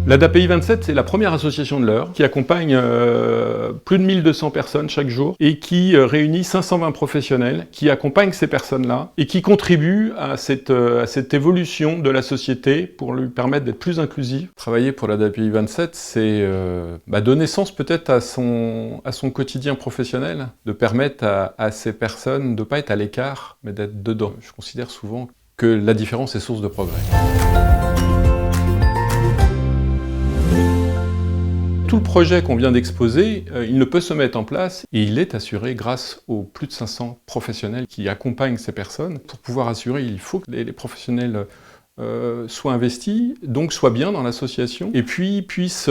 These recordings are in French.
L'ADAPI 27, c'est la première association de l'Eure qui accompagne plus de 1200 personnes chaque jour et qui réunit 520 professionnels qui accompagnent ces personnes-là et qui contribuent à cette évolution de la société pour lui permettre d'être plus inclusive. Travailler pour l'ADAPI 27, c'est donner sens peut-être à son quotidien professionnel, de permettre à ces personnes de ne pas être à l'écart, mais d'être dedans. Je considère souvent que la différence est source de progrès. Tout le projet qu'on vient d'exposer, il ne peut se mettre en place et il est assuré grâce aux plus de 500 professionnels qui accompagnent ces personnes. Pour pouvoir assurer, il faut que les professionnels soient investis, donc soient bien dans l'association et puis puissent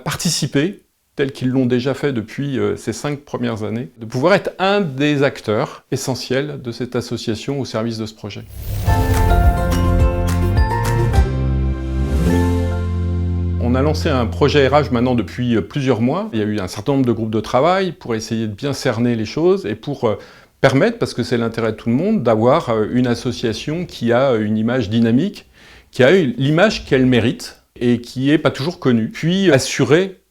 participer, tels qu'ils l'ont déjà fait depuis ces 5 premières années, de pouvoir être un des acteurs essentiels de cette association au service de ce projet. On a lancé un projet RH maintenant depuis plusieurs mois. Il y a eu un certain nombre de groupes de travail pour essayer de bien cerner les choses et pour permettre, parce que c'est l'intérêt de tout le monde, d'avoir une association qui a une image dynamique, qui a l'image qu'elle mérite et qui n'est pas toujours connue. Puis assurer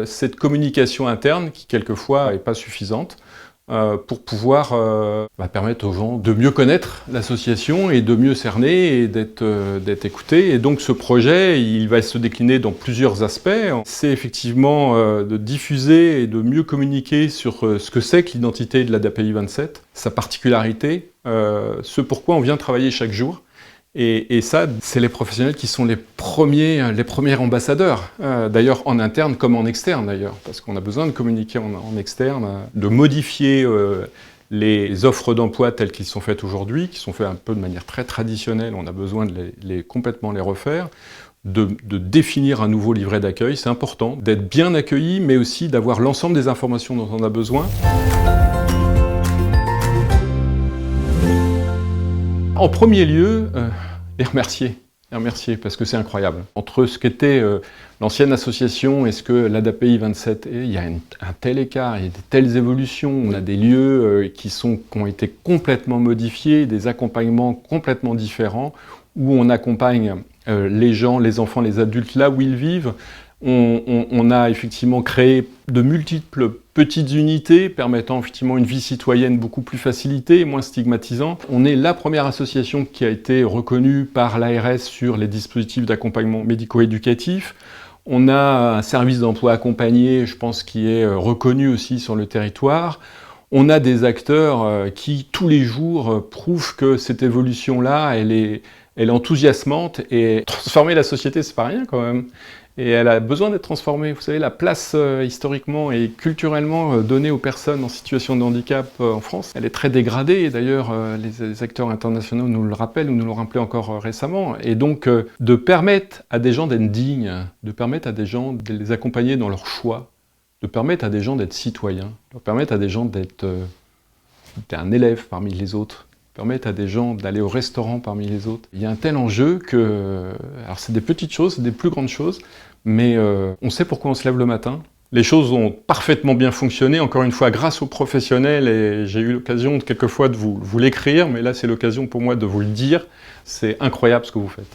cette communication interne qui quelquefois n'est pas suffisante pour pouvoir permettre aux gens de mieux connaître l'association et de mieux cerner et d'être écoutés. Et donc ce projet, il va se décliner dans plusieurs aspects. C'est effectivement de diffuser et de mieux communiquer sur ce que c'est que l'identité de l'ADAPI 27, sa particularité, ce pourquoi on vient travailler chaque jour. Et ça, c'est les professionnels qui sont les premiers ambassadeurs, d'ailleurs en interne comme en externe d'ailleurs, parce qu'on a besoin de communiquer en externe, de modifier les offres d'emploi telles qu'elles sont faites aujourd'hui, qui sont faites un peu de manière très traditionnelle, on a besoin de complètement les refaire, de définir un nouveau livret d'accueil, c'est important, d'être bien accueilli, mais aussi d'avoir l'ensemble des informations dont on a besoin. En premier lieu, les remercier parce que c'est incroyable. Entre ce qu'était l'ancienne association et ce que l'ADAPI 27 est, il y a un tel écart, il y a de telles évolutions, on a des lieux qui ont été complètement modifiés, des accompagnements complètement différents, où on accompagne les gens, les enfants, les adultes là où ils vivent. On a effectivement créé de multiples petites unités permettant effectivement une vie citoyenne beaucoup plus facilitée et moins stigmatisante. On est la première association qui a été reconnue par l'ARS sur les dispositifs d'accompagnement médico-éducatif. On a un service d'emploi accompagné, je pense, qui est reconnu aussi sur le territoire. On a des acteurs qui, tous les jours, prouvent que cette évolution-là, elle est enthousiasmante et transformer la société, c'est pas rien quand même. Et elle a besoin d'être transformée. Vous savez, la place historiquement et culturellement donnée aux personnes en situation de handicap en France, elle est très dégradée. Et d'ailleurs, les acteurs internationaux nous le rappellent, ou nous l'ont rappelé encore récemment. Et donc, de permettre à des gens d'être dignes, de permettre à des gens de les accompagner dans leurs choix, de permettre à des gens d'être citoyens, de permettre à des gens d'être un élève parmi les autres, permettre à des gens d'aller au restaurant parmi les autres. Il y a un tel enjeu que... Alors c'est des petites choses, c'est des plus grandes choses, mais on sait pourquoi on se lève le matin. Les choses ont parfaitement bien fonctionné, encore une fois, grâce aux professionnels, et j'ai eu l'occasion quelquefois de vous l'écrire, mais là c'est l'occasion pour moi de vous le dire. C'est incroyable ce que vous faites.